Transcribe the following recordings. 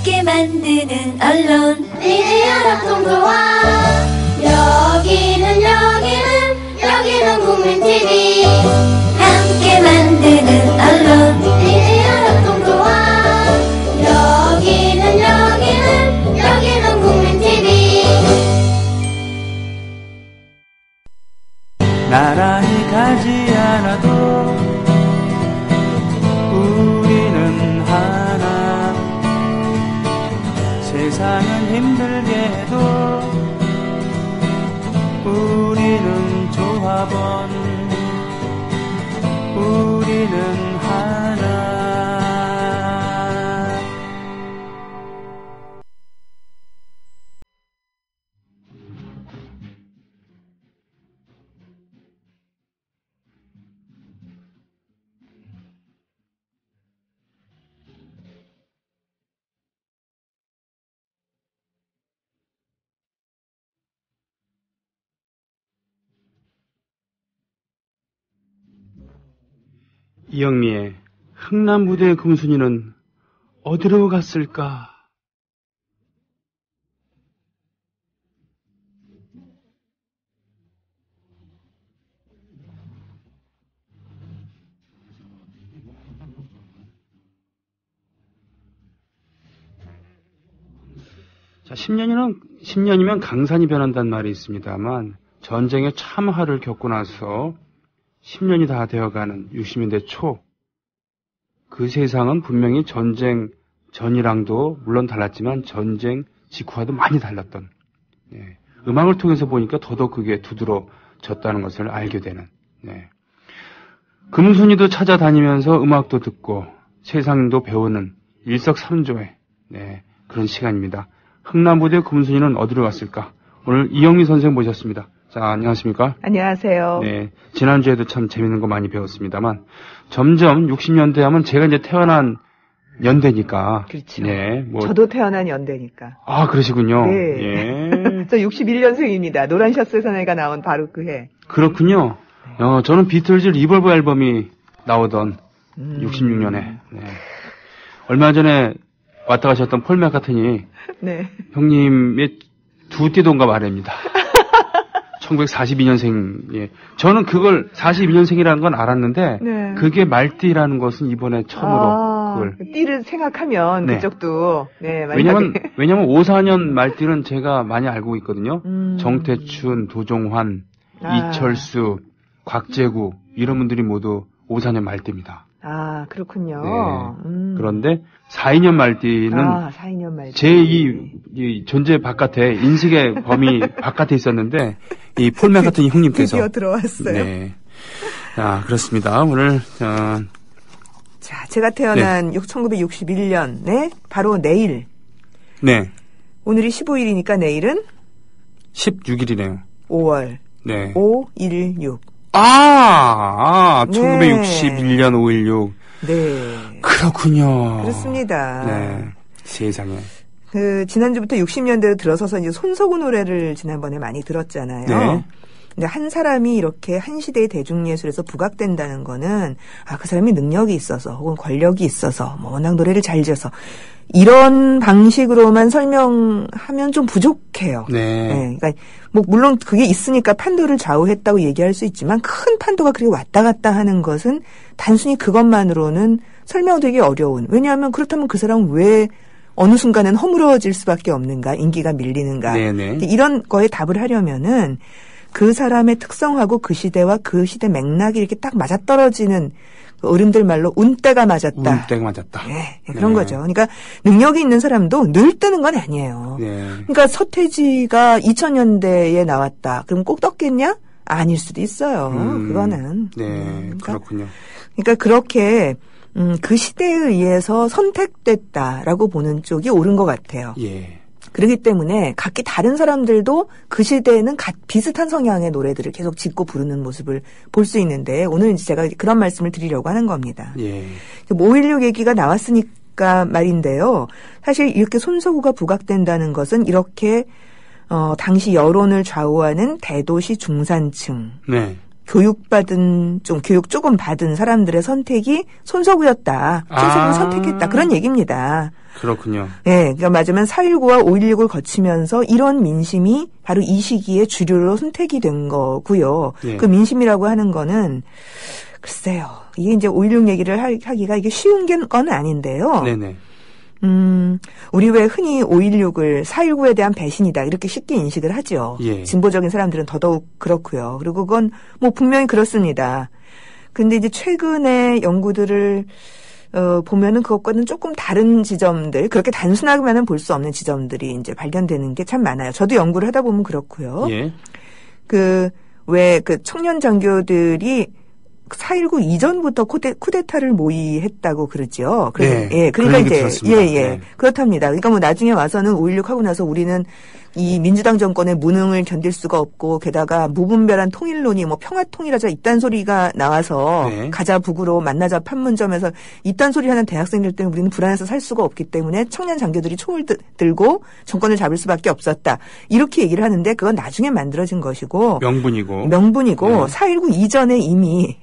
함께 만드는 언론 미디어 협동조합. 여기는 국민TV. 함께 만드는 언론 미디어 협동조합. 여기는 국민TV. 나란히 가지 않아도 우리는 하나. 세상은 힘들게 해도 우리는 조합원. 우리는 하나. 이영미의 흥남부대 금순이는 어디로 갔을까? 자, 10년이면 강산이 변한다는 말이 있습니다만 전쟁의 참화를 겪고 나서 10년이 다 되어가는 60년대 초, 그 세상은 분명히 전쟁 전이랑도 물론 달랐지만 전쟁 직후와도 많이 달랐던, 음악을 통해서 보니까 더더욱 그게 두드러졌다는 것을 알게 되는, 금순이도 찾아다니면서 음악도 듣고 세상도 배우는 일석삼조의 그런 시간입니다. 흥남부대 금순이는 어디로 갔을까? 오늘 이영미 선생 모셨습니다. 자, 안녕하십니까? 안녕하세요. 네. 지난주에도 참 재밌는 거 많이 배웠습니다만, 점점 60년대 하면 제가 이제 태어난 연대니까. 그렇죠. 네. 저도 태어난 연대니까. 아, 그러시군요. 네. 예. 저 61년생입니다. 노란 셔츠 사내가 나온 바로 그 해. 그렇군요. 저는 비틀즈 리볼버 앨범이 나오던 66년에. 네. 얼마 전에 왔다 가셨던 폴 맥카트니. 네. 형님의 두 띠동갑 아래입니다. 1942년생, 예. 저는 그걸 42년생이라는 건 알았는데, 네. 그게 말띠라는 것은 이번에 처음으로 그걸. 띠를 생각하면 네. 그쪽도, 만약에. 왜냐면 54년 말띠는 제가 많이 알고 있거든요. 정태춘, 도종환, 이철수, 곽재구, 이런 분들이 모두 54년 말띠입니다. 아, 그렇군요. 네. 그런데 42년 말띠는 42년 말띠. 제 이 존재 바깥에, 인식의 범위 바깥에 있었는데, 이 폴 맥카트니 형님께서. 드디어 들어왔어요. 네. 자, 그렇습니다. 오늘, 자, 제가 태어난 1961년, 바로 내일. 네. 오늘이 15일이니까 내일은? 16일이네요. 5월. 네. 516. 1961년 516. 네. 그렇군요. 그렇습니다. 네. 세상에. 지난주부터 60년대로 들어서서 이제 손석구 노래를 지난번에 많이 들었잖아요. 네. 근데 한 사람이 이렇게 한 시대의 대중예술에서 부각된다는 거는, 그 사람이 능력이 있어서, 혹은 권력이 있어서, 워낙 노래를 잘 지어서, 이런 방식으로만 설명하면 좀 부족해요. 네. 그러니까, 물론 그게 있으니까 판도를 좌우했다고 얘기할 수 있지만, 큰 판도가 그렇게 왔다 갔다 하는 것은 단순히 그것만으로는 설명되기 어려운. 왜냐하면 그렇다면 그 사람은 왜 어느 순간은 허물어질 수밖에 없는가, 인기가 밀리는가. 네네. 이런 거에 답을 하려면은, 그 사람의 특성하고 그 시대와 그 시대 맥락이 이렇게 딱 맞아떨어지는, 어른들 말로 운때가 맞았다. 운때가 맞았다. 네, 그런 거죠. 그러니까 능력이 있는 사람도 늘 뜨는 건 아니에요. 네. 그러니까 서태지가 2000년대에 나왔다. 그럼 꼭 떴겠냐? 아닐 수도 있어요. 그거는. 네, 그렇군요. 그러니까 그렇게 그 시대에 의해서 선택됐다라고 보는 쪽이 옳은 것 같아요. 예. 그렇기 때문에 각기 다른 사람들도 그 시대에는 비슷한 성향의 노래들을 계속 짓고 부르는 모습을 볼 수 있는데 오늘 이제 제가 그런 말씀을 드리려고 하는 겁니다. 예. 5.16 얘기가 나왔으니까 말인데요. 사실 이렇게 손석구가 부각된다는 것은 이렇게 당시 여론을 좌우하는 대도시 중산층, 네. 교육 조금 받은 사람들의 선택이 손석구였다. 손석구를 선택했다. 그런 얘기입니다. 그렇군요. 예, 그러니까 맞으면 4.19와 5.16을 거치면서 이런 민심이 바로 이 시기에 주류로 선택이 된 거고요. 예. 그 민심이라고 하는 거는 글쎄요. 이게 이제 5.16 얘기를 하기가 이게 쉬운 건 아닌데요. 네네. 우리 왜 흔히 5.16을 4.19에 대한 배신이다 이렇게 쉽게 인식을 하죠. 예. 진보적인 사람들은 더더욱 그렇고요. 그리고 그건 뭐 분명히 그렇습니다. 근데 이제 최근의 연구들을 보면은 그것과는 조금 다른 지점들, 그렇게 단순하게만은 볼 수 없는 지점들이 이제 발견되는 게 참 많아요. 저도 연구를 하다 보면 그렇고요. 예. 왜 청년 장교들이 4.19 이전부터 쿠데타를 모의했다고 그러죠. 네. 예, 그러니까 그런 얘기 이제, 들었습니다. 네. 그렇답니다. 그러니까 뭐 나중에 와서는 5.16 하고 나서 우리는 이 민주당 정권의 무능을 견딜 수가 없고 게다가 무분별한 통일론이 뭐 평화통일하자 이딴 소리가 나와서 네. 가자 북으로 만나자 판문점에서 이딴 소리 하는 대학생들 때문에 우리는 불안해서 살 수가 없기 때문에 청년 장교들이 총을 들고 정권을 잡을 수밖에 없었다. 이렇게 얘기를 하는데 그건 나중에 만들어진 것이고 명분이고. 네. 4.19 이전에 이미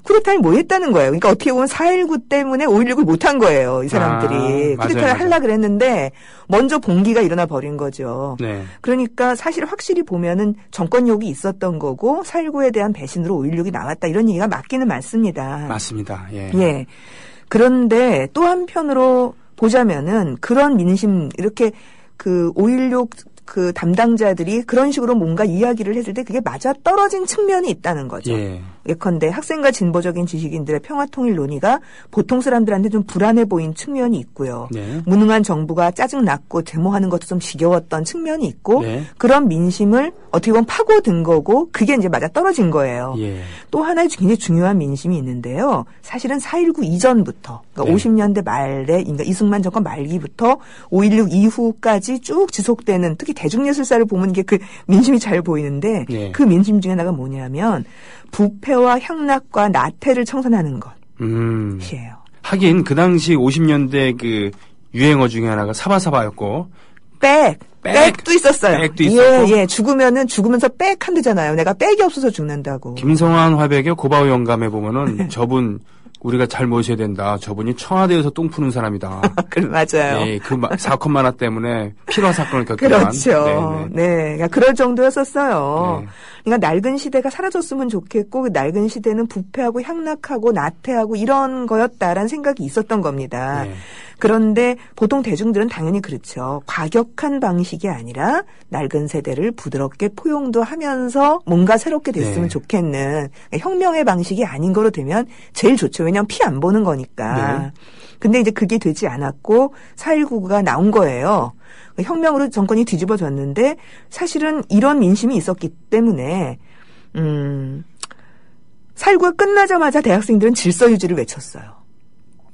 쿠데타를 모의했다는 거예요. 그러니까 어떻게 보면 4.19 때문에 5.16을 못한 거예요. 이 사람들이. 맞아요, 쿠데타를 맞아요. 하려고 그랬는데 먼저 봉기가 일어나 버린 거죠. 네. 그러니까 사실 확실히 보면은 정권욕이 있었던 거고 4.19에 대한 배신으로 5.16이 나왔다. 이런 얘기가 맞기는 맞습니다. 맞습니다. 예. 예. 그런데 또 한편으로 보자면은 그런 민심 이렇게 5.16 담당자들이 그런 식으로 뭔가 이야기를 했을 때 그게 맞아 떨어진 측면이 있다는 거죠. 예. 예컨대 학생과 진보적인 지식인들의 평화통일 논의가 보통 사람들한테 좀 불안해 보인 측면이 있고요. 네. 무능한 정부가 짜증났고 데모하는 것도 좀 지겨웠던 측면이 있고 네. 그런 민심을 어떻게 보면 파고든 거고 그게 이제 맞아 떨어진 거예요. 예. 또 하나의 굉장히 중요한 민심이 있는데요. 사실은 4.19 이전부터 그러니까 네. 50년대 말에 그러니까 이승만 정권 말기부터 5.16 이후까지 쭉 지속되는 특히 대중예술사를 보면 이게 그 민심이 잘 보이는데 네. 그 민심 중에 하나가 뭐냐면 부패와 향락과 나태를 청산하는 것이에요. 하긴 그 당시 50년대 그 유행어 중에 하나가 사바사바였고 백도 있었어요. 백도 있었고. 예. 죽으면서 백 한대잖아요. 내가 백이 없어서 죽는다고. 김성환 화백의 고바우 영감에 보면은 저분 우리가 잘 모셔야 된다. 저분이 청와대에서 똥 푸는 사람이다. 그래, 맞아요. 예, 그 사건 만화 때문에 필화 사건을 겪었던. 그렇죠. 네. 그러니까 그럴 정도였었어요. 네. 그러니까 낡은 시대가 사라졌으면 좋겠고 그 낡은 시대는 부패하고 향락하고 나태하고 이런 거였다라는 생각이 있었던 겁니다. 네. 그런데 보통 대중들은 당연히 그렇죠. 과격한 방식이 아니라 낡은 세대를 부드럽게 포용도 하면서 뭔가 새롭게 됐으면 네. 좋겠는 혁명의 방식이 아닌 거로 되면 제일 좋죠. 왜냐하면 피 안 보는 거니까. 네. 근데 이제 그게 되지 않았고 4.19가 나온 거예요. 혁명으로 정권이 뒤집어졌는데 사실은 이런 민심이 있었기 때문에 4.19가 끝나자마자 대학생들은 질서 유지를 외쳤어요.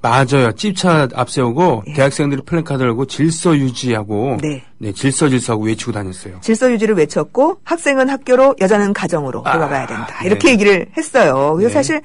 맞아요. 찝차 앞세우고 예. 대학생들이 플래카드 들고 질서 유지하고 네. 질서하고 외치고 다녔어요. 질서 유지를 외쳤고 학생은 학교로 여자는 가정으로 돌아가야 된다. 이렇게 네. 얘기를 했어요. 그래서 네. 사실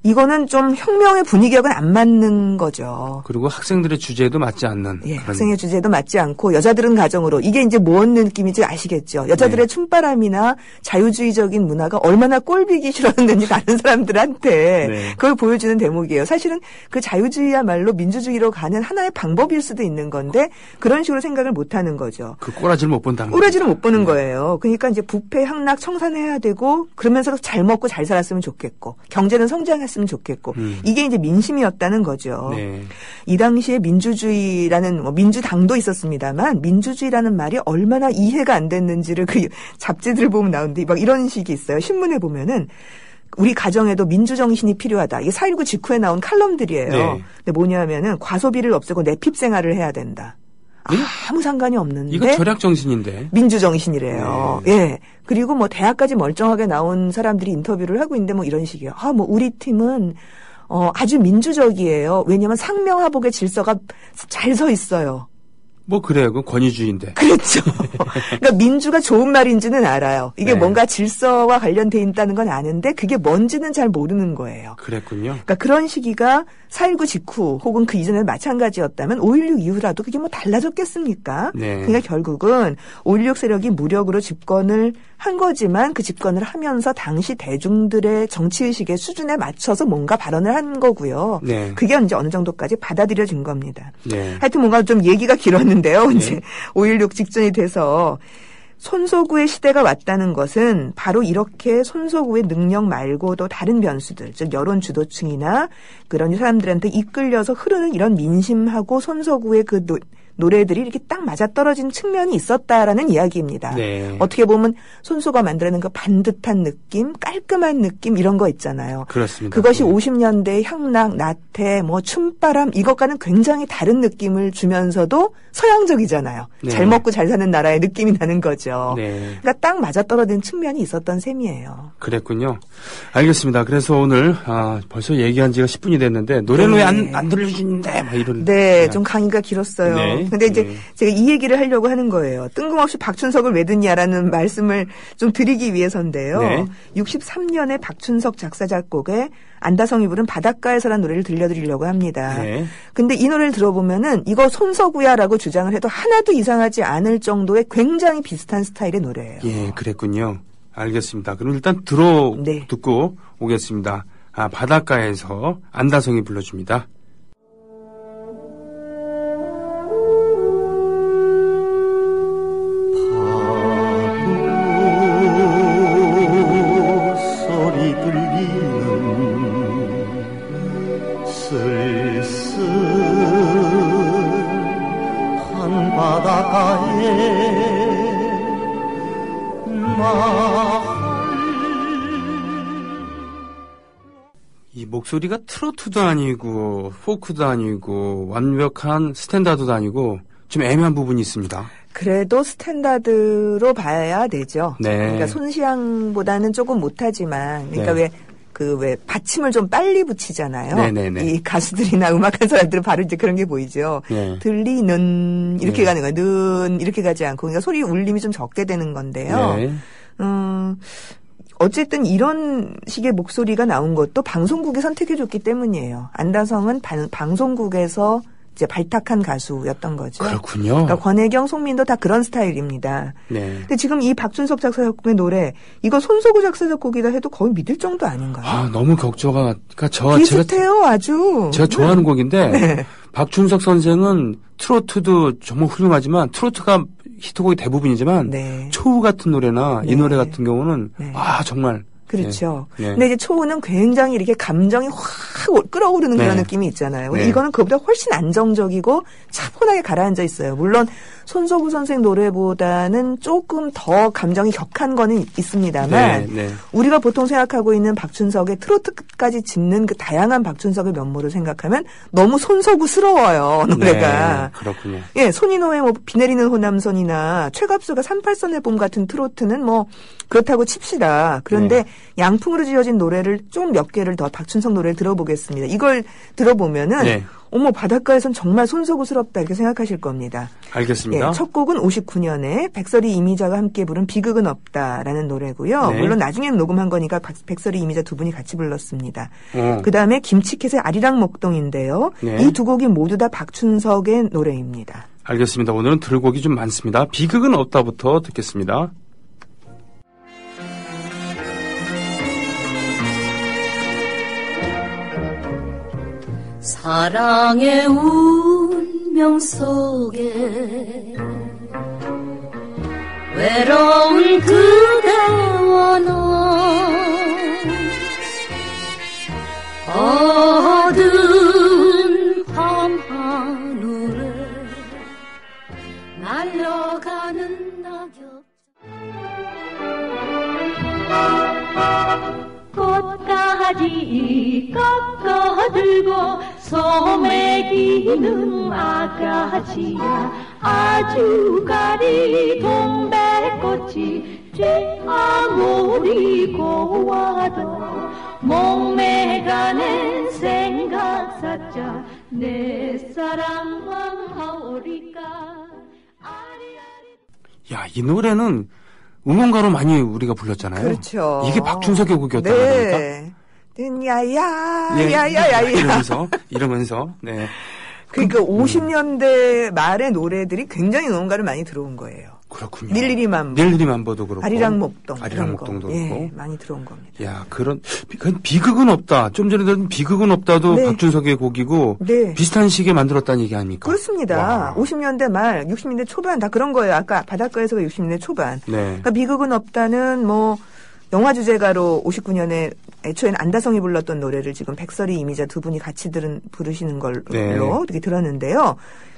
이거는 좀 혁명의 분위기하고는 안 맞는 거죠. 그리고 학생들의 주제에도 맞지 않는. 예, 그런. 학생의 주제도 맞지 않고 여자들은 가정으로 이게 이제 뭔 느낌인지 아시겠죠? 여자들의 네. 춤바람이나 자유주의적인 문화가 얼마나 꼴보기 싫었는지 다른 사람들한테 네. 그걸 보여주는 대목이에요. 사실은 그 자유주의야말로 민주주의로 가는 하나의 방법일 수도 있는 건데 그런 식으로 생각을 못하는 거죠. 그 꼬라지를 못 본다는 거죠. 꼬라지를 못 보는 거예요. 그러니까 이제 부패, 향락 청산해야 되고 그러면서 잘 먹고 잘 살았으면 좋겠고 경제는 성장했으면 좋겠고 이게 이제 민심이었다는 거죠. 네. 이 당시에 민주주의라는 민주당도 있었습니다만 민주주의라는 말이 얼마나 이해가 안 됐는지를 그 잡지들을 보면 나오는데 막 이런 식이 있어요. 신문에 보면은 우리 가정에도 민주정신이 필요하다. 이게 4.19 직후에 나온 칼럼들이에요. 네. 근데 뭐냐면은 과소비를 없애고 내핍 생활을 해야 된다. 네? 아무 상관이 없는데. 이거 절약 정신인데. 민주정신이래요. 네. 예. 그리고 뭐 대학까지 멀쩡하게 나온 사람들이 인터뷰를 하고 있는데 뭐 이런 식이에요. 뭐 우리 팀은 아주 민주적이에요. 왜냐하면 상명하복의 질서가 잘 서 있어요. 뭐 그래요. 그 권위주의인데. 그렇죠. 그러니까 민주가 좋은 말인지는 알아요. 이게 네. 뭔가 질서와 관련돼 있다는 건 아는데 그게 뭔지는 잘 모르는 거예요. 그랬군요. 그러니까 그런 시기가 4.19 직후 혹은 그 이전에 마찬가지였다면 5.16 이후라도 그게 뭐 달라졌겠습니까? 네. 그러니까 결국은 5.16 세력이 무력으로 집권을 한 거지만 그 집권을 하면서 당시 대중들의 정치의식의 수준에 맞춰서 뭔가 발언을 한 거고요. 네. 그게 이제 어느 정도까지 받아들여진 겁니다. 네. 하여튼 뭔가 좀 얘기가 길었는데요. 이제 5.16 직전이 돼서 손석구의 시대가 왔다는 것은 바로 이렇게 손석구의 능력 말고도 다른 변수들, 즉 여론 주도층이나 그런 사람들한테 이끌려서 흐르는 이런 민심하고 손석구의 그 노래들이 이렇게 딱 맞아떨어진 측면이 있었다라는 이야기입니다. 네. 어떻게 보면 손석구가 만들어낸 그 반듯한 느낌, 깔끔한 느낌 이런 거 있잖아요. 그렇습니다. 그것이 네. 50년대 향락, 나태, 뭐 춤바람 이것과는 굉장히 다른 느낌을 주면서도 서양적이잖아요. 네. 잘 먹고 잘 사는 나라의 느낌이 나는 거죠. 네. 그러니까 딱 맞아떨어진 측면이 있었던 셈이에요. 그랬군요. 알겠습니다. 그래서 오늘 벌써 얘기한 지가 10분이 됐는데 노래는 왜 안 들려주시는데 막 이런. 네, 좀 강의가 길었어요. 네. 근데 이제 네. 제가 이 얘기를 하려고 하는 거예요. 뜬금없이 박춘석을 왜 듣냐라는 말씀을 좀 드리기 위해서인데요. 네. 63년에 박춘석 작사 작곡의 안다성이 부른 바닷가에서라는 노래를 들려드리려고 합니다. 네. 근데 이 노래를 들어보면은 이거 손석구야라고 주장을 해도 하나도 이상하지 않을 정도의 굉장히 비슷한 스타일의 노래예요. 예, 그랬군요. 알겠습니다. 그럼 일단 네. 듣고 오겠습니다. 바닷가에서 안다성이 불러줍니다. 소리 들리는 쓸쓸한 바닷가에 이 목소리가 트로트도 아니고 포크도 아니고 완벽한 스탠다드도 아니고 좀 애매한 부분이 있습니다. 그래도 스탠다드로 봐야 되죠. 네. 그러니까 손시향보다는 조금 못하지만, 그러니까 네. 왜 받침을 좀 빨리 붙이잖아요. 네네네. 이 가수들이나 음악하는 사람들은 바로 이제 그런 게 보이죠. 네. 들리는 이렇게 네. 가는 거예요. 는 이렇게 가지 않고, 그러니까 소리 울림이 좀 적게 되는 건데요. 네. 어쨌든 이런 식의 목소리가 나온 것도 방송국이 선택해줬기 때문이에요. 안다성은 방송국에서 이제 발탁한 가수였던 거죠. 그렇군요. 그러니까 권혜경, 송민도 다 그런 스타일입니다. 네. 근데 지금 이 박춘석 작사 작곡의 노래, 이거 손석구 작사 작곡이다 해도 거의 믿을 정도 아닌가요? 너무 격조가, 그러니까 비슷해요, 아주. 제가 좋아하는 곡인데, 네. 박춘석 선생은 트로트도 정말 훌륭하지만, 트로트가 히트곡이 대부분이지만, 네. 초우 같은 노래나 이 네. 노래 같은 경우는, 네. 정말. 그렇죠. 네. 근데 이제 초우는 굉장히 이렇게 감정이 확 끌어오르는 그런 네. 느낌이 있잖아요. 근데 네. 이거는 그보다 훨씬 안정적이고 차분하게 가라앉아 있어요. 물론 손석구 선생 노래보다는 조금 더 감정이 격한 거는 있습니다만 네, 네. 우리가 보통 생각하고 있는 박춘석의 트로트까지 짚는 그 다양한 박춘석의 면모를 생각하면 너무 손석구스러워요, 노래가. 네, 그렇군요. 예, 손인호의 뭐 비 내리는 호남선이나 최갑수가 38선의 봄 같은 트로트는 뭐 그렇다고 칩시다. 그런데 네. 양풍으로 지어진 노래를 좀 몇 개를 더 박춘석 노래를 들어보겠습니다. 이걸 들어보면은 네. 어머 바닷가에선 정말 손석구스럽다 이렇게 생각하실 겁니다. 알겠습니다. 예, 첫 곡은 59년에 백설이 이미자가 함께 부른 비극은 없다라는 노래고요. 네. 물론 나중에는 녹음한 거니까 백설이 이미자 두 분이 같이 불렀습니다. 어. 그다음에 김치캣의 아리랑 목동인데요. 네. 이 두 곡이 모두 다 박춘석의 노래입니다. 알겠습니다. 오늘은 들곡이 좀 많습니다. 비극은 없다부터 듣겠습니다. 사랑의 운명 속에 외로운 그대와 나 어두운 밤하늘에 날려가는 낙엽 꽃가지 꺾어들고 소매기는 아가씨야 아주 가리 동백꽃이 제 아무리 고와도 목매가는 생각 사자 내 사랑하오리까 야, 이 노래는 응원가로 많이 우리가 불렀잖아요. 그렇죠. 이게 박준석의 곡이었단 말입니까? 네. 야야, 예, 야야야야. 이러면서, 네. 그러니까 50년대 말의 노래들이 굉장히 응원가를 많이 들어온 거예요. 그렇군요. 닐리리만보도 그렇고. 아리랑목동도 그렇고. 예, 많이 들어온 겁니다. 야, 그건 비극은 없다. 좀 전에 들은 비극은 없다도 네. 박준석의 곡이고 네. 비슷한 시기에 만들었다는 얘기 아닙니까? 그렇습니다. 와. 50년대 말, 60년대 초반 다 그런 거예요. 아까 바닷가에서가 60년대 초반. 네. 그러니까 비극은 없다는 뭐 영화 주제가로 59년에 애초에는 안다성이 불렀던 노래를 지금 백설이 이미자 두 분이 같이 부르시는 걸로 네. 이렇게 들었는데요.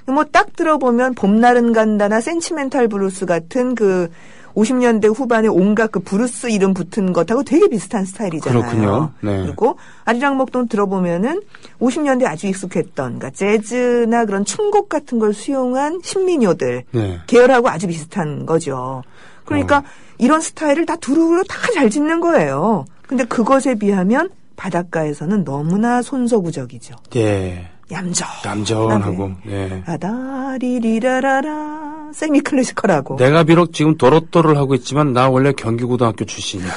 뭐 딱 들어보면 봄날은 간다나 센치멘탈 브루스 같은 그 50년대 후반에 온갖 그 브루스 이름 붙은 것하고 되게 비슷한 스타일이잖아요. 그렇군요. 네. 그리고 아리랑목동 들어보면은 50년대 아주 익숙했던 그러니까 재즈나 그런 춤곡 같은 걸 수용한 신민요들 네. 계열하고 아주 비슷한 거죠. 그러니까 이런 스타일을 다 두루두루 다 잘 짓는 거예요. 근데 그것에 비하면 바닷가에서는 너무나 손서구적이죠. 예. 얌전하고. 네. 아다리리라라라 세미 클래시컬하고. 내가 비록 지금 도로또를 하고 있지만 나 원래 경기고등학교 출신이야.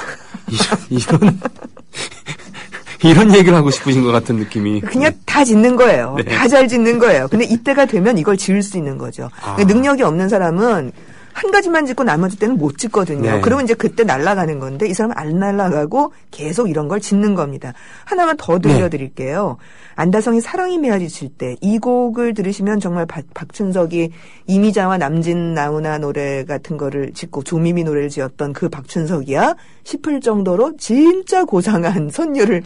이런 얘기를 하고 싶으신 것 같은 느낌이. 그냥 다 짓는 거예요. 네. 다 잘 짓는 거예요. 근데 이때가 되면 이걸 지을 수 있는 거죠. 능력이 없는 사람은 한 가지만 짓고 나머지 때는 못 짓거든요. 네. 그러면 이제 그때 날아가는 건데 이 사람은 안 날아가고 계속 이런 걸 짓는 겁니다. 하나만 더 들려드릴게요. 안다성이 사랑이 메아리칠 때 이 곡을 들으시면 정말 박춘석이 이미자와 남진 나훈아 노래 같은 거를 짓고 조미미 노래를 지었던 그 박춘석이야 싶을 정도로 진짜 고상한 선율을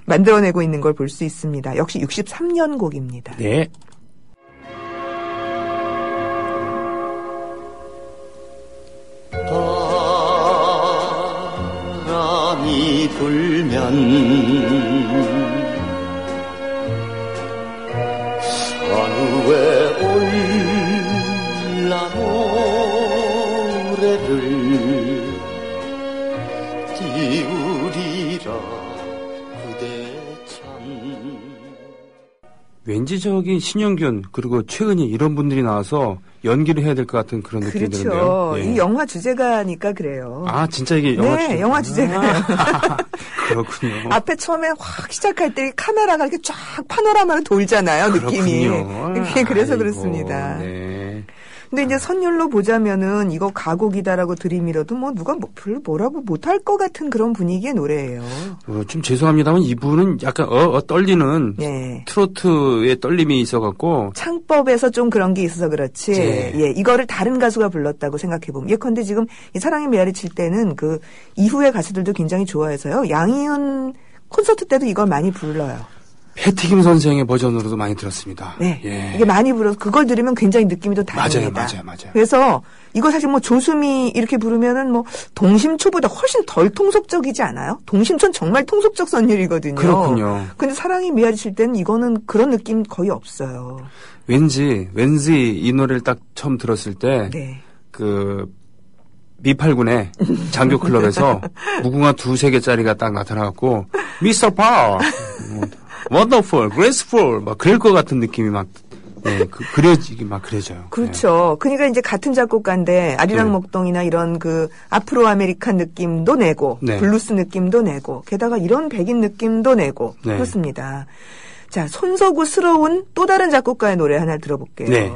만들어내고 있는 걸 볼 수 있습니다. 역시 63년 곡입니다. 네. 바람이 불면 산후에 올라 노래를 띄우리라 그대 참. 왠지 저기 신영균 그리고 최은희 이런 분들이 나와서 연기를 해야 될 것 같은 그런 느낌이 그렇죠. 드는데요. 예. 이 영화 주제가니까 그래요. 아, 진짜 이게 영화 네, 영화 주제가요. 그렇군요. 앞에 처음에 확 시작할 때 카메라가 이렇게 쫙 파노라마로 돌잖아요, 느낌이. 그렇군요. 그래서 아이고, 그렇습니다. 네. 근데 이제 선율로 보자면은 이거 가곡이다라고 들이밀어도 뭐 누가 별로 뭐라고 못할 것 같은 그런 분위기의 노래예요. 좀 죄송합니다만 이분은 약간 떨리는 네. 트로트의 떨림이 있어갖고 창법에서 좀 그런 게 있어서 그렇지. 네. 예, 이거를 다른 가수가 불렀다고 생각해보면. 예컨대 지금 이 사랑의 메아리 칠 때는 그 이후의 가수들도 굉장히 좋아해서요. 양희은 콘서트 때도 이걸 많이 불러요. 해티김 선생의 버전으로도 많이 들었습니다. 네. 예. 이게 많이 불어서 그걸 들으면 굉장히 느낌이 또 다릅니다. 맞아요. 그래서 이거 사실 뭐 조수미 이렇게 부르면은 뭐 동심초보다 훨씬 덜 통속적이지 않아요? 동심초는 정말 통속적 선율이거든요. 그렇군요. 근데 사랑이 메아리 칠 때는 이거는 그런 느낌 거의 없어요. 왠지 이 노래를 딱 처음 들었을 때 네. 그 미팔군의 장교 클럽에서 무궁화 2-3개짜리가 딱 나타나갖고 미스터 파워 원더풀, 그레이스풀 막 그럴 것 같은 느낌이 막 그려져요. 그렇죠. 그러니까 이제 같은 작곡가인데 아리랑목동이나 이런 그 아프로 아메리칸 느낌도 내고 네. 블루스 느낌도 내고 게다가 이런 백인 느낌도 내고 네. 그렇습니다. 자, 손석구스러운 또 다른 작곡가의 노래 하나 들어볼게요. 네.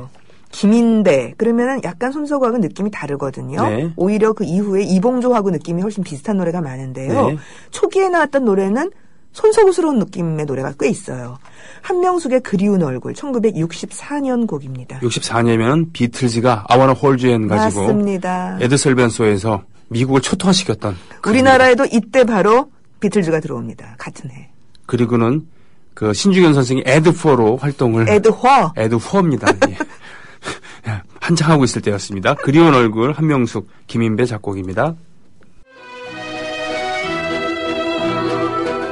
김인배. 그러면은 약간 손석구하고 느낌이 다르거든요. 네. 오히려 그 이후에 이봉조하고 느낌이 훨씬 비슷한 노래가 많은데요. 네. 초기에 나왔던 노래는 손석구스러운 느낌의 노래가 꽤 있어요. 한명숙의 그리운 얼굴 1964년 곡입니다. 64년이면 비틀즈가 I Wanna Hold You Hand 가지고 맞습니다. 에드 설벤소에서 미국을 초토화시켰던 우리나라에도 이때 바로 비틀즈가 들어옵니다. 같은 해. 그리고는 그 신중현 선생이 에드4로 활동을 에드4입니다. 예. 한창 하고 있을 때였습니다. 그리운 얼굴 한명숙 김인배 작곡입니다.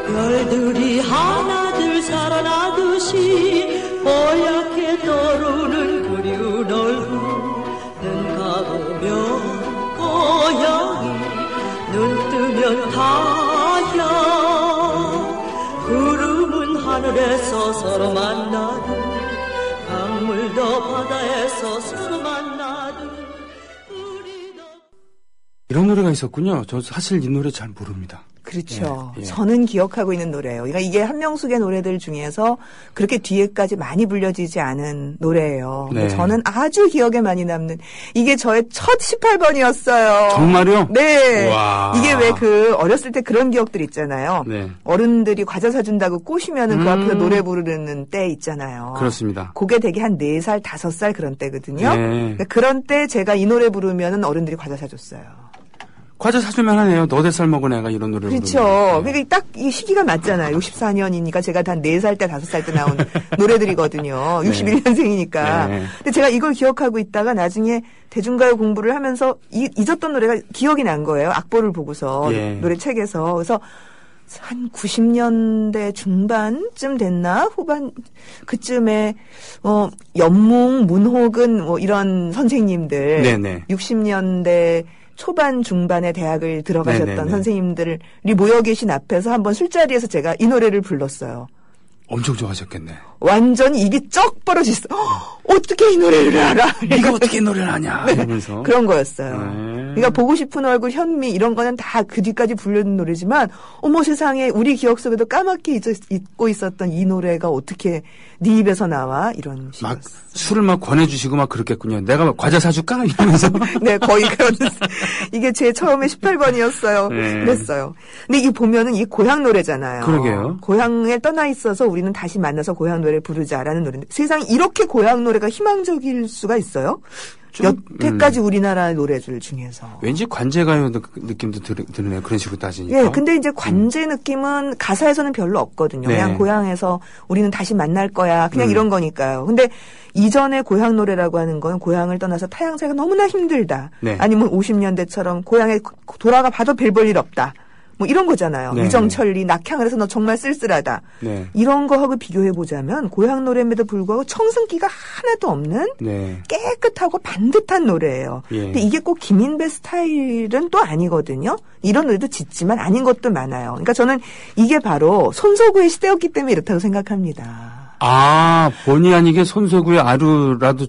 별들이 하나둘 살아나듯이 뽀얗게 떠오르는 그리운 얼굴 눈 감으면 고양이 눈 뜨면 타야 구름은 하늘에서 서로 만나듯 강물도 바다에서 서로 만나듯 우리도 이런 노래가 있었군요. 저 사실 이 노래 잘 모릅니다. 그렇죠. 예, 예. 저는 기억하고 있는 노래예요. 그러니까 이게 한명숙의 노래들 중에서 그렇게 뒤에까지 많이 불려지지 않은 노래예요. 네. 저는 아주 기억에 많이 남는 이게 저의 첫 18번이었어요. 정말요? 네. 와. 이게 왜 그 어렸을 때 그런 기억들 있잖아요. 네. 어른들이 과자 사준다고 꼬시면은 그 앞에서 노래 부르는 때 있잖아요. 그렇습니다. 그게 되게 한 4살, 5살 그런 때거든요. 네. 그러니까 그런 때 제가 이 노래 부르면은 어른들이 과자 사줬어요. 과자 사주면 하네요. 너댓 살 먹은 애가 이런 노래를 그렇죠. 부르면. 그러니까 딱 이 시기가 맞잖아요. 64년이니까 제가 한 4살 때, 5살 때 나온 노래들이거든요. 61년생이니까. 네. 근데 제가 이걸 기억하고 있다가 나중에 대중가요 공부를 하면서 잊었던 노래가 기억이 난 거예요. 악보를 보고서 예. 노래책에서. 그래서 한 90년대 중반쯤 됐나? 후반 그쯤에 연몽, 문호근 뭐 이런 선생님들 네네. 60년대 초반 중반에 대학을 들어가셨던 네네네. 선생님들이 모여 계신 앞에서 한번 술자리에서 제가 이 노래를 불렀어요. 엄청 좋아하셨겠네. 완전히 입이 쩍 벌어졌어. 어떻게 이 노래를 알아? 네가 어떻게 이 노래를 하냐 이러면서. 그런 거였어요. 네. 그러니까 보고 싶은 얼굴, 현미 이런 거는 다 그 뒤까지 부르는 노래지만 어머 세상에 우리 기억 속에도 까맣게 잊고 있었던 이 노래가 어떻게 네 입에서 나와? 이런 막 식이었어요. 술을 막 권해주시고 막 그랬겠군요. 내가 막 과자 사줄까? 이러면서. 네, 거의 그런, 이게 제 처음에 18번이었어요. 네. 그랬어요. 근데 이 보면은 이 고향 노래잖아요. 그러게요. 고향에 떠나 있어서 우리는 다시 만나서 고향 노래 부르자라는 노래인데 세상에 이렇게 고향 노래가 희망적일 수가 있어요? 여태까지 우리나라 노래들 중에서. 왠지 관제가요 느낌도 드네요. 그런 식으로 따지니까. 예, 근데 이제 관제 느낌은 가사에서는 별로 없거든요. 네. 그냥 고향에서 우리는 다시 만날 거야. 그냥 이런 거니까요. 근데 이전에 고향 노래라고 하는 건 고향을 떠나서 타향살이가 너무나 힘들다. 네. 아니면 50년대처럼 고향에 돌아가 봐도 별 볼 일 없다. 뭐 이런 거잖아요. 네. 유정철리 낙향을 해서 너 정말 쓸쓸하다. 네. 이런 거하고 비교해보자면 고향 노래임에도 불구하고 청승기가 하나도 없는 네. 깨끗하고 반듯한 노래예요. 예. 근데 이게 꼭 김인배 스타일은 또 아니거든요. 이런 노래도 짓지만 아닌 것도 많아요. 그러니까 저는 이게 바로 손석구의 시대였기 때문에 이렇다고 생각합니다. 아, 본의 아니게 손석구의 아루라도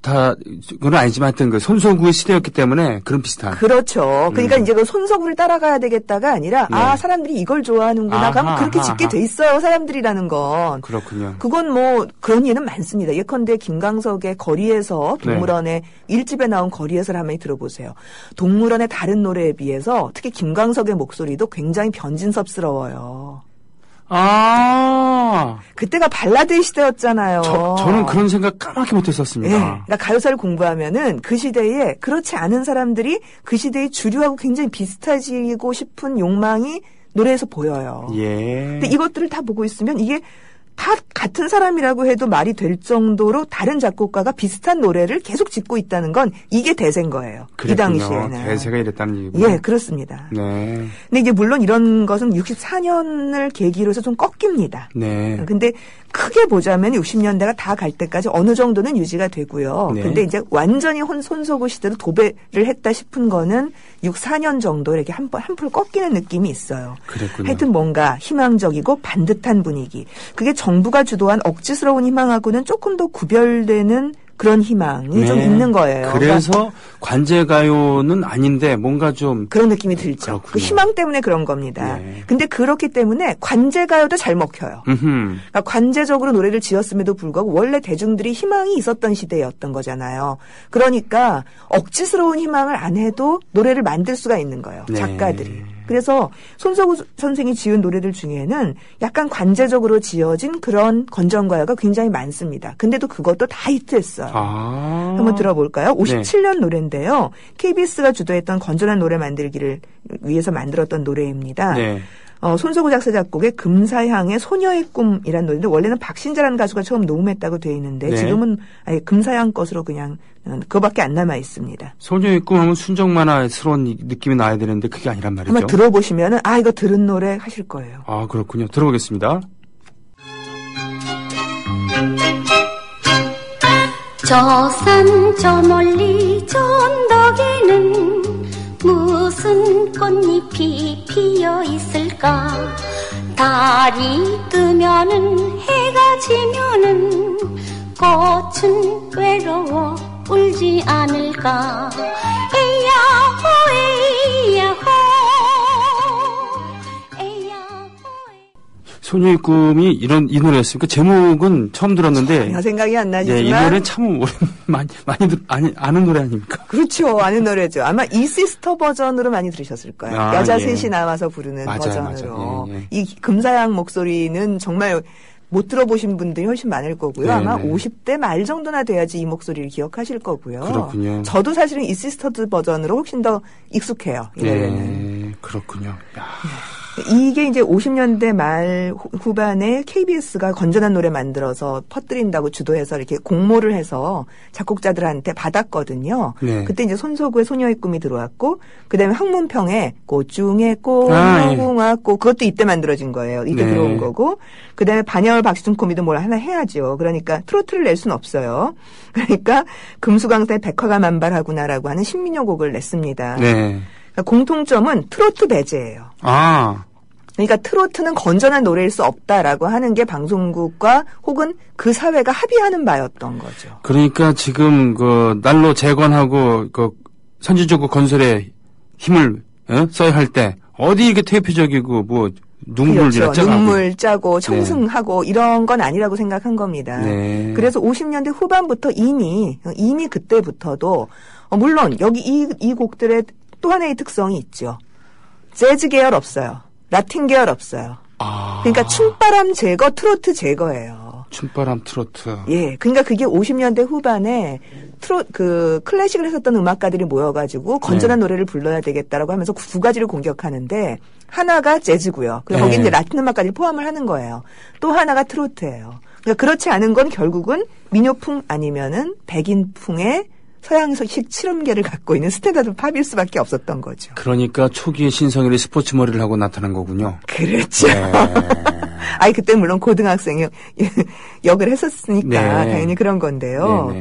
그건 아니지만 하여튼 그 손석구의 시대였기 때문에 그런 비슷한. 그렇죠. 그러니까 이제 그 손석구를 따라가야 되겠다가 아니라 네. 아 사람들이 이걸 좋아하는구나. 그럼 그렇게 짓게 돼 있어요. 사람들이라는 건. 그렇군요. 그건 뭐 그런 예는 많습니다. 예컨대 김광석의 거리에서 동물원의 일집에 나온 거리에서를 한번 들어보세요. 동물원의 다른 노래에 비해서 특히 김광석의 목소리도 굉장히 변진섭스러워요. 아, 그때가 발라드의 시대였잖아요. 저는 그런 생각 까맣게 못했었습니다. 예, 그러니까 가요사를 공부하면은 그 시대에 그렇지 않은 사람들이 그 시대의 주류하고 굉장히 비슷해지고 싶은 욕망이 노래에서 보여요. 예. 근데 이것들을 다 보고 있으면 이게 다 같은 사람이라고 해도 말이 될 정도로 다른 작곡가가 비슷한 노래를 계속 짓고 있다는 건 이게 대세인 거예요. 이 당시에는. 대세가 이랬다는 얘기군요. 예, 그렇습니다. 네. 근데 이게 물론 이런 것은 64년을 계기로 해서 좀 꺾입니다. 네. 근데 크게 보자면 60년대가 다 갈 때까지 어느 정도는 유지가 되고요. 네. 근데 이제 완전히 손석구 시대로 도배를 했다 싶은 거는 64년 정도 이렇게 한풀 꺾이는 느낌이 있어요. 그랬군요. 하여튼 뭔가 희망적이고 반듯한 분위기. 그게 정부가 주도한 억지스러운 희망하고는 조금 더 구별되는 그런 희망이 좀 있는 거예요. 그래서 그러니까 관제가요는 아닌데 뭔가 좀 그런 느낌이 들죠. 그렇군요. 그 희망 때문에 그런 겁니다. 예. 근데 그렇기 때문에 관제가요도 잘 먹혀요. 그러니까 관제적으로 노래를 지었음에도 불구하고 원래 대중들이 희망이 있었던 시대였던 거잖아요. 그러니까 억지스러운 희망을 안 해도 노래를 만들 수가 있는 거예요. 네. 작가들이. 그래서 손석구 선생이 지은 노래들 중에는 약간 관제적으로 지어진 그런 건전가요가 굉장히 많습니다. 근데도 그것도 다 히트했어요. 아. 한번 들어볼까요? 57년 노래인데요. KBS가 주도했던 건전한 노래 만들기를 위해서 만들었던 노래입니다. 네. 손석구 작사 작곡의 금사향의 소녀의 꿈이라는 노래인데 원래는 박신자라는 가수가 처음 녹음했다고 되어 있는데 네. 지금은 아예 금사향 것으로 그냥 그거밖에 안 남아 있습니다. 소녀의 꿈하면 순정만화스러운 느낌이 나야 되는데 그게 아니란 말이죠. 한번 들어보시면은 이거 들은 노래 하실 거예요. 아, 그렇군요. 들어보겠습니다. 저 산 저 멀리 저 언덕에는 무슨 꽃잎이 피어 있을까? 달이 뜨면은 해가 지면은 꽃은 외로워 울지 않을까? 에야 호에야 소녀의 꿈이 이 노래였습니까? 제목은 처음 들었는데. 전혀 생각이 안 나지만. 예, 이 노래는 참 많이 아는 노래 아닙니까? 그렇죠. 아는 노래죠. 아마 이 시스터 버전으로 많이 들으셨을 거예요. 여자 셋이 나와서 부르는 버전으로. 맞아요. 예. 이 금사양 목소리는 정말 못 들어보신 분들이 훨씬 많을 거고요. 아마 50대 말 정도나 돼야지 이 목소리를 기억하실 거고요. 그렇군요. 저도 사실은 이 시스터즈 버전으로 훨씬 더 익숙해요. 이 노래는. 그렇군요. 야. 이게 이제 50년대 말 후반에 KBS가 건전한 노래 만들어서 퍼뜨린다고 주도해서 이렇게 공모를 해서 작곡자들한테 받았거든요. 네. 그때 이제 손석구의 소녀의 꿈이 들어왔고, 그 다음에 황문평의 꽃 중에 꽃, 무궁화 꽃, 그것도 이때 만들어진 거예요. 이때 들어온 거고, 그 다음에 반야월 박시준 코미도 뭘 하나 해야죠. 그러니까 트로트를 낼 수는 없어요. 그러니까 금수강사의 백화가 만발하구나라고 하는 신민요곡을 냈습니다. 네. 공통점은 트로트 배제예요. 그러니까 트로트는 건전한 노래일 수 없다라고 하는 게 방송국과 혹은 그 사회가 합의하는 바였던 거죠. 그러니까 지금 그 난로 재건하고 그 선진적국 건설에 힘을 써야 할 때 어디 이렇게 퇴폐적이고 뭐 눈물 그렇죠. 눈물 짜고 청승하고 이런 건 아니라고 생각한 겁니다. 네. 그래서 50년대 후반부터 이미 그때부터도 물론 여기 이 곡들의 또 하나의 특성이 있죠. 재즈 계열 없어요. 라틴 계열 없어요. 그러니까 춤바람 제거, 트로트 제거예요. 춤바람 트로트. 예. 그러니까 그게 50년대 후반에 클래식을 했었던 음악가들이 모여가지고 건전한 노래를 불러야 되겠다라고 하면서 두 가지를 공격하는데 하나가 재즈고요. 거기 이제 라틴 음악까지 포함을 하는 거예요. 또 하나가 트로트예요. 그러니까 그렇지 않은 건 결국은 민요풍 아니면은 백인풍의 서양식 실험계를 갖고 있는 스탠다드 팝일 수밖에 없었던 거죠. 그러니까 초기에 신성일이 스포츠 머리를 하고 나타난 거군요. 그렇죠. 아니 그때 물론 고등학생 역을 했었으니까 당연히 그런 건데요.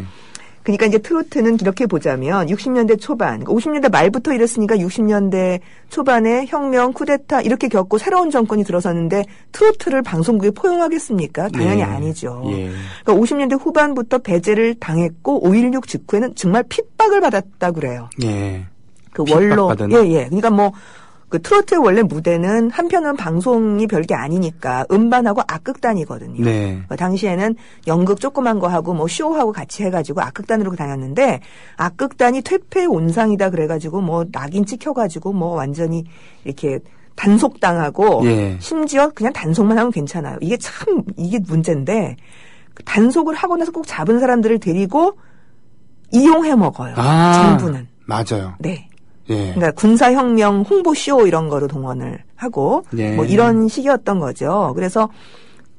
그러니까 이제 트로트는 이렇게 보자면 60년대 초반, 50년대 말부터 이랬으니까 60년대 초반에 혁명, 쿠데타 이렇게 겪고 새로운 정권이 들어섰는데 트로트를 방송국에 포용하겠습니까? 당연히 아니죠. 그러니까 50년대 후반부터 배제를 당했고 5.16 직후에는 정말 핍박을 받았다고 그래요. 그 원로, 그러니까 뭐 그 트로트의 원래 무대는 한편은 방송이 별게 아니니까 음반하고 악극단이거든요. 당시에는 연극 조그만 거 하고 뭐 쇼하고 같이 해가지고 악극단으로 다녔는데 악극단이 퇴폐 온상이다 그래가지고 뭐 낙인 찍혀가지고 뭐 완전히 이렇게 단속당하고 심지어 그냥 단속만 하면 괜찮아요. 이게 문제인데 단속을 하고 나서 꼭 잡은 사람들을 데리고 이용해 먹어요. 정부는. 맞아요. 네. 그러니까 군사혁명 홍보쇼 이런 거로 동원을 하고 뭐 이런 식이었던 거죠. 그래서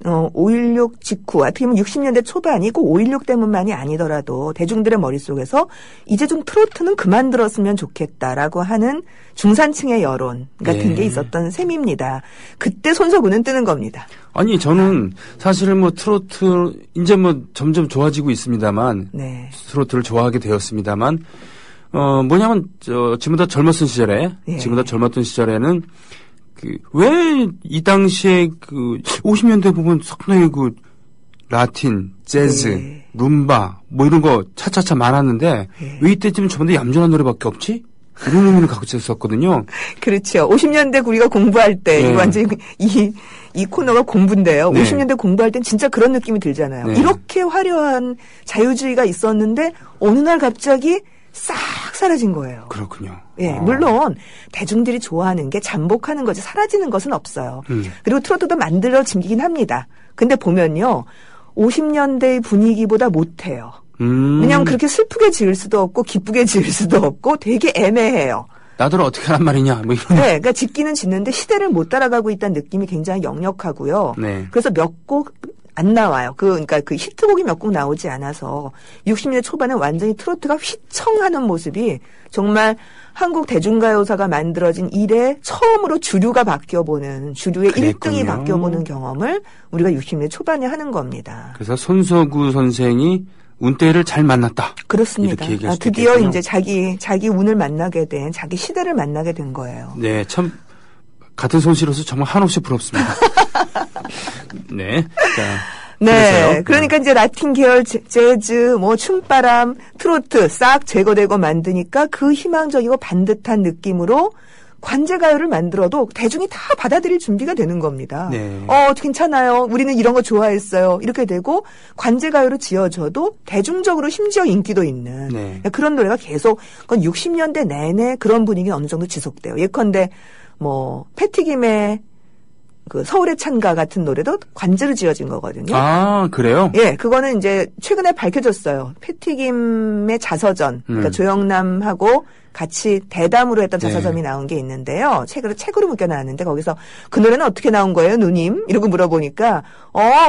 5.16 직후 어떻게 보면 60년대 초반이고 5.16 때문만이 아니더라도 대중들의 머릿속에서 이제 좀 트로트는 그만 들었으면 좋겠다라고 하는 중산층의 여론 같은 게 있었던 셈입니다. 그때 손석구는 뜨는 겁니다. 아니 저는 사실은 뭐 트로트 이제 뭐 점점 좋아지고 있습니다만 트로트를 좋아하게 되었습니다만 뭐냐면, 지금보다 젊었던 시절에는, 왜 이 당시에 50년대 부분 상당히 라틴, 재즈, 룸바, 뭐 이런 거 차차차 많았는데, 왜 이때쯤 저번에 얌전한 노래밖에 없지? 이런 의미를 갖고 있었거든요. 그렇죠. 50년대 우리가 공부할 때, 완전히 이 코너가 공부인데요. 50년대 공부할 땐 진짜 그런 느낌이 들잖아요. 이렇게 화려한 자유주의가 있었는데, 어느 날 갑자기 싹 사라진 거예요. 그렇군요. 물론 대중들이 좋아하는 게 잠복하는 거지 사라지는 것은 없어요. 그리고 트로트도 만들어지긴 합니다. 근데 보면요. 50년대의 분위기보다 못해요. 왜냐하면 그렇게 슬프게 지을 수도 없고 기쁘게 지을 수도 없고 되게 애매해요. 나더러 어떻게 하란 말이냐 뭐 이런. 그러니까 짓기는 짓는데 시대를 못 따라가고 있다는 느낌이 굉장히 역력하고요. 그래서 몇 곡 안 나와요. 그러니까 그 히트곡이 몇 곡 나오지 않아서 60년대 초반에 완전히 트로트가 휘청하는 모습이 정말 한국 대중가요사가 만들어진 이래 처음으로 주류가 바뀌어보는 주류의 1등이 바뀌어보는 경험을 우리가 60년대 초반에 하는 겁니다. 그래서 손석구 선생이 운때를 잘 만났다. 그렇습니다. 이렇게 얘기할 수도 드디어 있겠군요. 이제 자기 운을 만나게 된 자기 시대를 만나게 된 거예요. 네, 참 같은 손실로서 정말 한없이 부럽습니다. 네. 자, 네. 그러니까 이제 라틴 계열 재즈, 뭐 춤바람, 트로트 싹 제거되고 만드니까 그 희망적이고 반듯한 느낌으로 관제가요를 만들어도 대중이 다 받아들일 준비가 되는 겁니다. 네. 괜찮아요. 우리는 이런 거 좋아했어요. 이렇게 되고 관제가요로 지어져도 대중적으로 심지어 인기도 있는 네. 그런 노래가 계속 60년대 내내 그런 분위기는 어느 정도 지속돼요. 예컨대 패티김의 그 서울의 찬가 같은 노래도 관제로 지어진 거거든요. 아, 그래요? 예, 그거는 이제 최근에 밝혀졌어요. 패티김의 자서전, 그러니까 조영남하고 같이 대담으로 했던 자서전이 나온 게 있는데요. 책으로 묶여 나왔는데 거기서 그 노래는 어떻게 나온 거예요, 누님? 이러고 물어보니까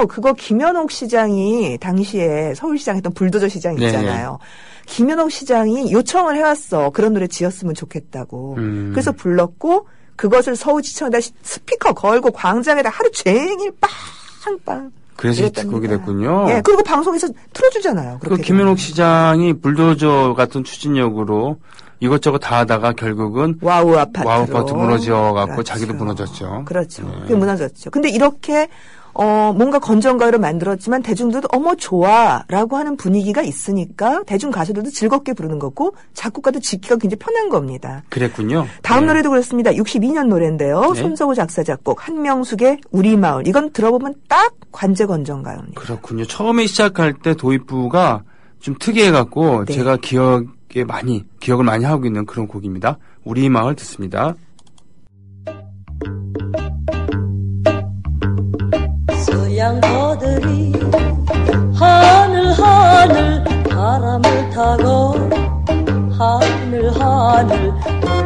그거 김현옥 시장이 당시에 서울시장 했던 불도저 시장 있잖아요. 김현옥 시장이 요청을 해왔어. 그런 노래 지었으면 좋겠다고. 그래서 불렀고 그것을 서울시청에다 스피커 걸고 광장에다 하루 종일 빵빵. 그래서 히트곡이 됐군요. 예, 그리고 방송에서 틀어주잖아요. 그 김현옥 시장이 불도저 같은 추진력으로 이것저것 다 하다가 결국은 와우 아파트 무너져갖고 그렇죠. 자기도 무너졌죠. 그렇죠. 네. 그게 무너졌죠. 근데 이렇게 뭔가 건전가요를 만들었지만 대중들도 어머 좋아라고 하는 분위기가 있으니까 대중 가수들도 즐겁게 부르는 거고 작곡가도 짓기가 굉장히 편한 겁니다. 그랬군요. 다음 노래도 그렇습니다. 62년 노래인데요. 손석우 작사 작곡 한명숙의 우리마을. 이건 들어보면 딱 관제 건전가요입니다. 그렇군요. 처음에 시작할 때 도입부가 좀 특이해갖고 네. 제가 기억을 많이 하고 있는 그런 곡입니다. 우리마을 듣습니다. 서양거들이 하늘 바람을 타고 하늘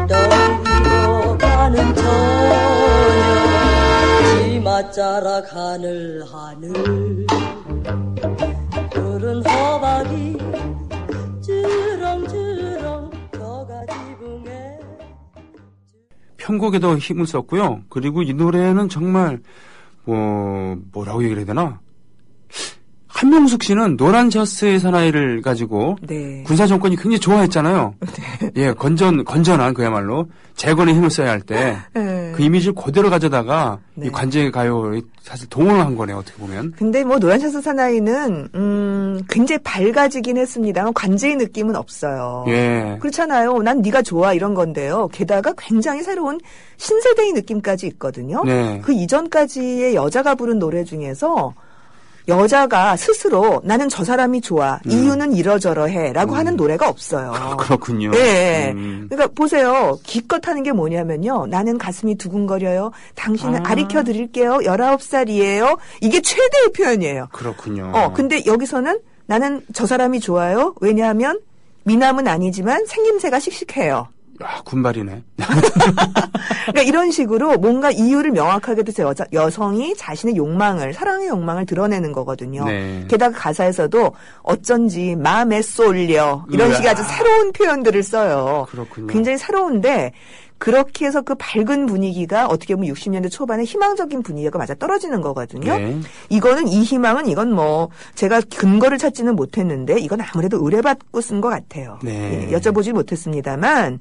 떠이러 가는 처녀 지맛자락 하늘 푸른 호박이 주렁주렁 저가 지붕에 편곡에도 힘을 썼고요. 그리고 이 노래는 정말 뭐라고 얘기를 해야 되나? 한명숙 씨는 노란 셔츠의 사나이를 가지고 네. 군사 정권이 굉장히 좋아했잖아요. 네. 예, 건전한 그야말로 재건에 힘을 써야 할 때 그 네. 이미지를 그대로 가져다가 네. 이 관제 가요에 사실 동원을 한 거네요. 어떻게 보면. 근데 노란 셔츠 사나이는 굉장히 밝아지긴 했습니다만 관제의 느낌은 없어요. 예. 그렇잖아요. 난 네가 좋아 이런 건데요. 게다가 굉장히 새로운 신세대의 느낌까지 있거든요. 네. 그 이전까지의 여자가 부른 노래 중에서 여자가 스스로 나는 저 사람이 좋아. 이유는 이러저러해라고 하는 노래가 없어요. 그렇군요. 네. 그러니까 보세요. 기껏 하는 게 뭐냐면요. 나는 가슴이 두근거려요. 당신은 아리켜 드릴게요. 19살이에요. 이게 최대의 표현이에요. 그렇군요. 근데 여기서는 나는 저 사람이 좋아요. 왜냐하면 미남은 아니지만 생김새가 씩씩해요. 야, 군발이네. 그러니까 이런 식으로 뭔가 이유를 명확하게 돼서 여성이 자신의 사랑의 욕망을 드러내는 거거든요. 네. 게다가 가사에서도 어쩐지 마음에 쏠려 이런 식의 아주 새로운 표현들을 써요. 그렇군요. 굉장히 새로운데 그렇게 해서 그 밝은 분위기가 어떻게 보면 60년대 초반에 희망적인 분위기가 맞아 떨어지는 거거든요. 네. 이건 제가 근거를 찾지는 못했는데 이건 아무래도 의뢰받고 쓴 것 같아요. 네. 예, 여쭤보지 못했습니다만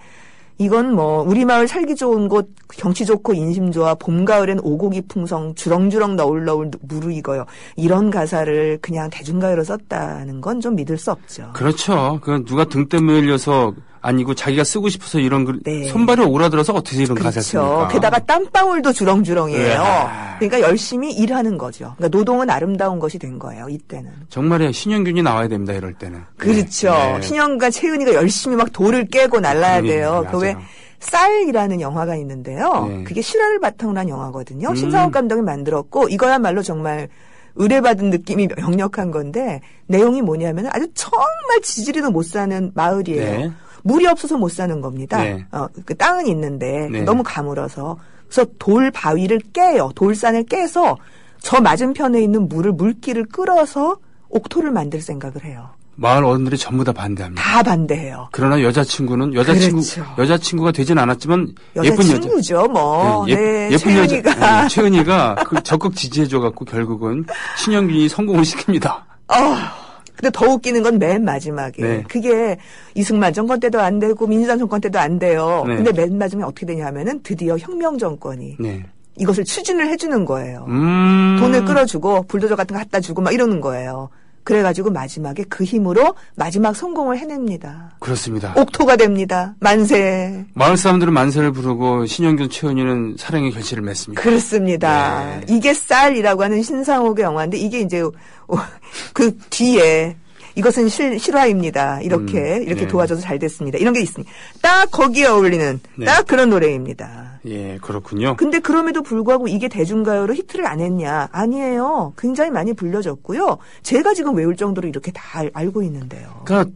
이건 우리 마을 살기 좋은 곳 경치 좋고 인심 좋아 봄 가을엔 오고기 풍성 주렁주렁 너울너울 무르익어요. 이런 가사를 그냥 대중가요로 썼다는 건 좀 믿을 수 없죠. 그렇죠. 그 누가 등 때문에 흘려서 아니고 자기가 쓰고 싶어서 이런 네. 손발이 오라들어서 어떻게 이런 가사를 그렇죠. 씁니까? 게다가 땀방울도 주렁주렁이에요. 으아. 그러니까 열심히 일하는 거죠. 그러니까 노동은 아름다운 것이 된 거예요. 이때는. 정말에 신현균이 나와야 됩니다. 이럴 때는. 그렇죠. 네. 신영과 채은이가 열심히 막 돌을 깨고 날라야 돼요. 맞아요. 그 왜 쌀이라는 영화가 있는데요. 네. 그게 실화를 바탕으로 한 영화거든요. 신상욱 감독이 만들었고 이거야말로 정말 의뢰받은 느낌이 역력한 건데 내용이 뭐냐면 아주 정말 지지리도 못 사는 마을이에요. 네. 물이 없어서 못 사는 겁니다. 네. 그 땅은 있는데 네. 너무 가물어서 그래서 돌 바위를 깨요. 돌산을 깨서 저 맞은편에 있는 물길을 끌어서 옥토를 만들 생각을 해요. 마을 어른들이 전부 다 반대합니다. 다 반대해요. 그러나 여자친구가 되진 않았지만 예쁜 여자. 여자친구죠, 뭐. 예쁜 채은이가. 여자. 채은이가 그 적극 지지해줘갖고 결국은 신현균이 성공을 시킵니다. 근데 더 웃기는 건 맨 마지막에. 네. 그게 이승만 정권 때도 안 되고 민주당 정권 때도 안 돼요. 네. 근데 맨 마지막에 어떻게 되냐 하면은 드디어 혁명 정권이 네. 이것을 추진을 해주는 거예요. 돈을 끌어주고 불도저 같은 거 갖다 주고 막 이러는 거예요. 그래가지고 마지막에 그 힘으로 마지막 성공을 해냅니다. 그렇습니다. 옥토가 됩니다. 만세. 마을 사람들은 만세를 부르고 신영균, 최은희는 사랑의 결실을 맺습니다. 그렇습니다. 네. 이게 쌀이라고 하는 신상옥의 영화인데 이게 이제 그 뒤에 이것은 실화입니다. 이렇게 네. 도와줘서 잘 됐습니다. 이런 게 있으니 딱 거기에 어울리는 네. 딱 그런 노래입니다. 예, 그렇군요. 근데 그럼에도 불구하고 이게 대중가요로 히트를 안 했냐? 아니에요. 굉장히 많이 불려졌고요. 제가 지금 외울 정도로 이렇게 다 알고 있는데요. 그러니까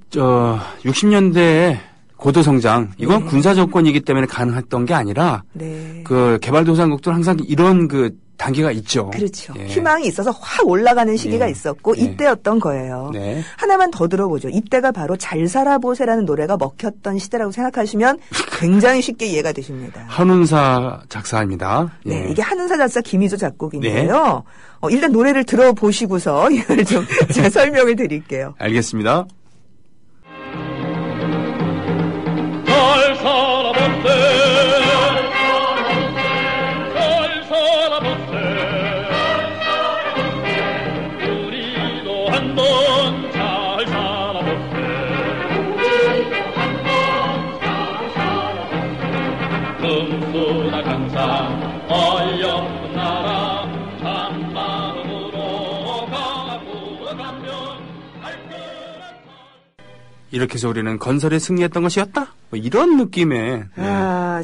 60년대에 고도 성장 이건 네. 군사 정권이기 때문에 가능했던 게 아니라 네. 그 개발도상국들 항상 이런 그 단계가 있죠. 그렇죠. 예. 희망이 있어서 확 올라가는 시기가 예. 있었고 예. 이때였던 거예요. 네. 하나만 더 들어보죠. 이때가 바로 잘 살아보세라는 노래가 먹혔던 시대라고 생각하시면 굉장히 쉽게 이해가 되십니다. 한운사 작사입니다. 네, 예. 이게 한은사 작사 김희조 작곡인데요. 일단 노래를 들어보시고서 이걸 좀 제가 설명을 드릴게요. 알겠습니다. 잘 살아보세 잘 살아보세 우리도 한번 잘 살아보세 금수나 강산 어여쁜 나라 참마음으로 가고 가면 이렇게 해서 우리는 건설에 승리했던 것이었다. 뭐 이런 느낌의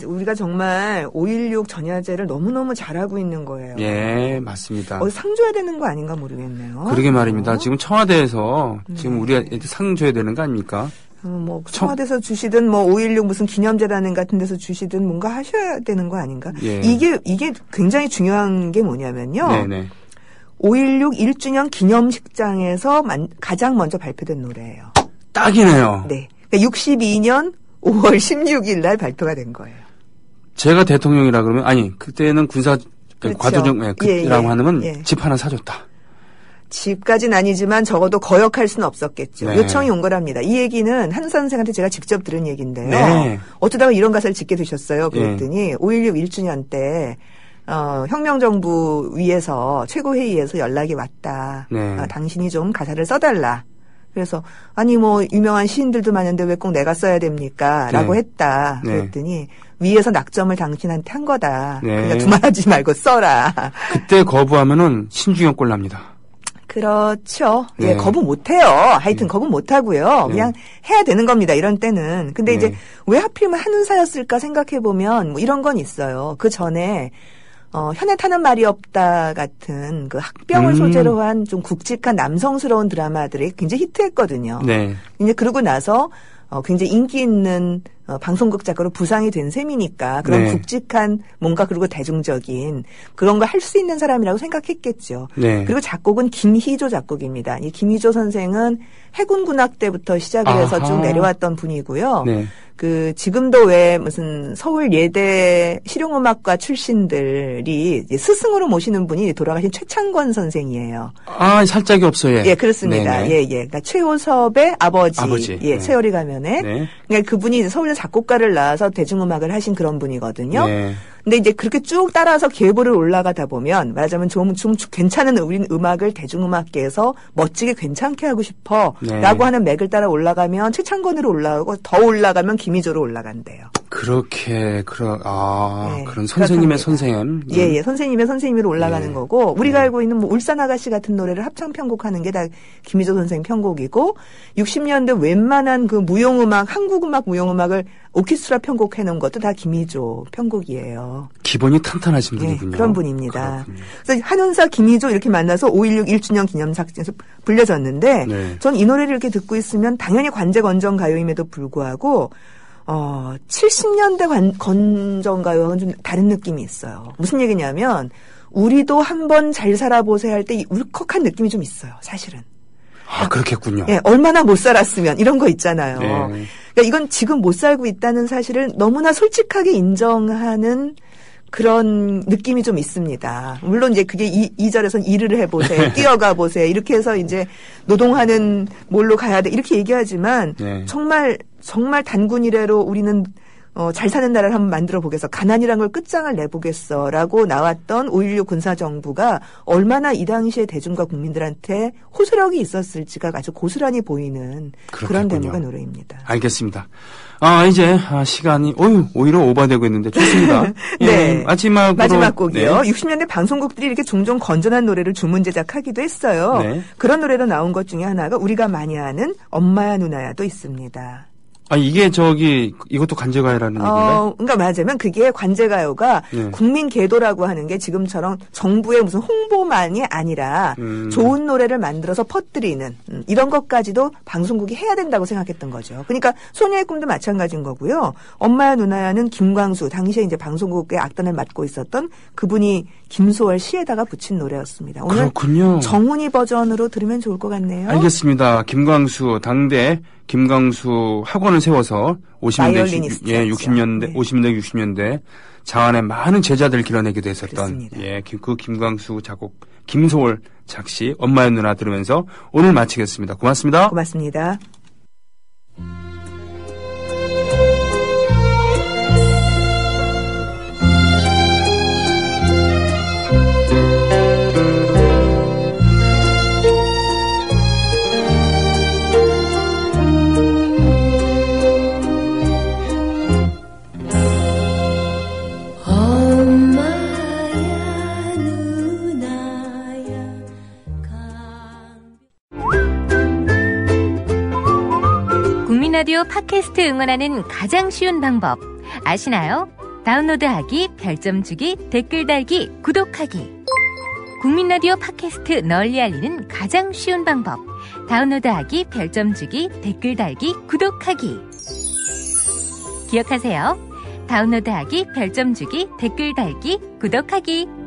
우리가 정말 5.16 전야제를 너무너무 잘하고 있는 거예요. 예, 맞습니다. 상 줘야 되는 거 아닌가 모르겠네요. 그러게 말입니다. 지금 청와대에서 네. 지금 우리가 상 줘야 되는 거 아닙니까? 청와대에서 주시든 5.16 무슨 기념재단은 같은 데서 주시든 뭔가 하셔야 되는 거 아닌가? 예. 이게 굉장히 중요한 게 뭐냐면요. 네네. 5.16 1주년 기념식장에서 가장 먼저 발표된 노래예요. 딱이네요. 네. 그러니까 62년 5월 16일 날 발표가 된 거예요. 제가 대통령이라 그러면 그때는 군사 그렇죠. 과도정이라고 예. 하면 예. 집 하나 사줬다. 집까지는 아니지만 적어도 거역할 수는 없었겠죠. 네. 요청이 온 거랍니다. 이 얘기는 한 선생한테 제가 직접 들은 얘기인데요. 네. 어쩌다가 이런 가사를 짓게 되셨어요. 그랬더니 5.16 1주년 때 혁명정부 위에서 최고회의에서 연락이 왔다. 네. 당신이 좀 가사를 써달라. 그래서 유명한 시인들도 많은데 왜 꼭 내가 써야 됩니까? 라고 네. 했다. 네. 그랬더니 위에서 낙점을 당신한테 한 거다. 네. 그러니까 두말하지 말고 써라. 그때 거부하면은 신중형 꼴 납니다. 그렇죠. 네. 예, 거부 못해요. 하여튼 거부 못하고요. 네. 그냥 해야 되는 겁니다. 이런 때는. 근데 네. 이제 왜 하필이면 한운사였을까 생각해보면 이런 건 있어요. 그 전에 현에 타는 말이 없다 같은 그 학병을 소재로 한 좀 굵직한 남성스러운 드라마들이 굉장히 히트했거든요. 네. 이제 그러고 나서 굉장히 인기 있는 방송국 작가로 부상이 된 셈이니까 그런 네. 굵직한 뭔가 그리고 대중적인 그런 걸 할 수 있는 사람이라고 생각했겠죠. 네. 그리고 작곡은 김희조 작곡입니다. 이 김희조 선생은 해군군악 때부터 시작을 해서 아하. 쭉 내려왔던 분이고요. 네. 지금도 왜 무슨 서울 예대 실용음악과 출신들이 스승으로 모시는 분이 돌아가신 최창권 선생이에요. 살짝이 없어요. 예, 그렇습니다. 네네. 예. 그러니까 최호섭의 아버지. 예, 네. 세월이 가면에. 네. 그러니까 그분이 서울대 작곡가를 나와서 대중음악을 하신 그런 분이거든요. 네. 근데 이제 그렇게 쭉 따라서 계보를 올라가다 보면 말하자면 좀 괜찮은 우린 음악을 대중음악계에서 멋지게 괜찮게 하고 싶어 네. 라고 하는 맥을 따라 올라가면 최창건으로 올라가고 더 올라가면 김희조로 올라간대요. 그렇게 그런 네, 선생님의 그렇답니다. 선생님. 예, 선생님의 선생님으로 올라가는 네. 거고 우리가 네. 알고 있는 울산 아가씨 같은 노래를 합창 편곡하는 게 다 김희조 선생님 편곡이고 60년대 웬만한 그 무용음악, 한국음악 무용음악을 오케스트라 편곡해 놓은 것도 다 김희조 편곡이에요. 기본이 탄탄하신 네, 분이군요. 그런 분입니다. 그렇군요. 그래서 한운사 김희조 이렇게 만나서 5.16 1주년 기념사에서 불려졌는데 네. 전 이 노래를 이렇게 듣고 있으면 당연히 관제건전 가요임에도 불구하고 70년대 건전가요와는 좀 다른 느낌이 있어요. 무슨 얘기냐면 우리도 한번 잘 살아보세요 할 때 이 울컥한 느낌이 좀 있어요. 사실은. 그렇겠군요. 예, 얼마나 못 살았으면 이런 거 있잖아요. 네. 그러니까 이건 지금 못 살고 있다는 사실을 너무나 솔직하게 인정하는 그런 느낌이 좀 있습니다. 물론 이제 그게 2절에서는 일을 해보세요. 뛰어가 보세요. 이렇게 해서 이제 노동하는 뭘로 가야 돼. 이렇게 얘기하지만 네. 정말 단군 이래로 우리는 잘 사는 나라를 한번 만들어 보겠어. 가난이란 걸 끝장을 내보겠어라고 나왔던 5.16 군사정부가 얼마나 이 당시에 대중과 국민들한테 호소력이 있었을지가 아주 고스란히 보이는 그런 그렇겠군요. 대목의 노래입니다. 알겠습니다. 이제 시간이 오히려 오버되고 있는데 좋습니다. 네. 예, 마지막 곡이요. 네. 60년대 방송국들이 이렇게 종종 건전한 노래를 주문 제작하기도 했어요. 네. 그런 노래로 나온 것 중에 하나가 우리가 많이 아는 엄마야 누나야도 있습니다. 이게 이것도 관제가요라는 얘기인가요? 그러니까 말하자면 그게 관제가요가 네. 국민 계도라고 하는 게 지금처럼 정부의 무슨 홍보만이 아니라 좋은 노래를 만들어서 퍼뜨리는 이런 것까지도 방송국이 해야 된다고 생각했던 거죠. 그러니까 소녀의 꿈도 마찬가지인 거고요. 엄마야 누나야는 김광수 당시에 이제 방송국의 악단을 맡고 있었던 그분이 김소월 시에다가 붙인 노래였습니다. 오늘 그렇군요. 정훈이 버전으로 들으면 좋을 것 같네요. 알겠습니다. 당대 김광수 학원을 세워서 50년대, 60년대 장안의 많은 제자들 길러내기도 했었던 그렇습니다. 그 김광수 작곡, 김소월 작시, 엄마의 누나 들으면서 오늘 마치겠습니다. 고맙습니다. 고맙습니다. 국민라디오 팟캐스트 응원하는 가장 쉬운 방법 아시나요? 다운로드하기, 별점 주기, 댓글 달기, 구독하기. 국민라디오 팟캐스트 널리 알리는 가장 쉬운 방법. 다운로드하기, 별점 주기, 댓글 달기, 구독하기. 기억하세요. 다운로드하기, 별점 주기, 댓글 달기, 구독하기.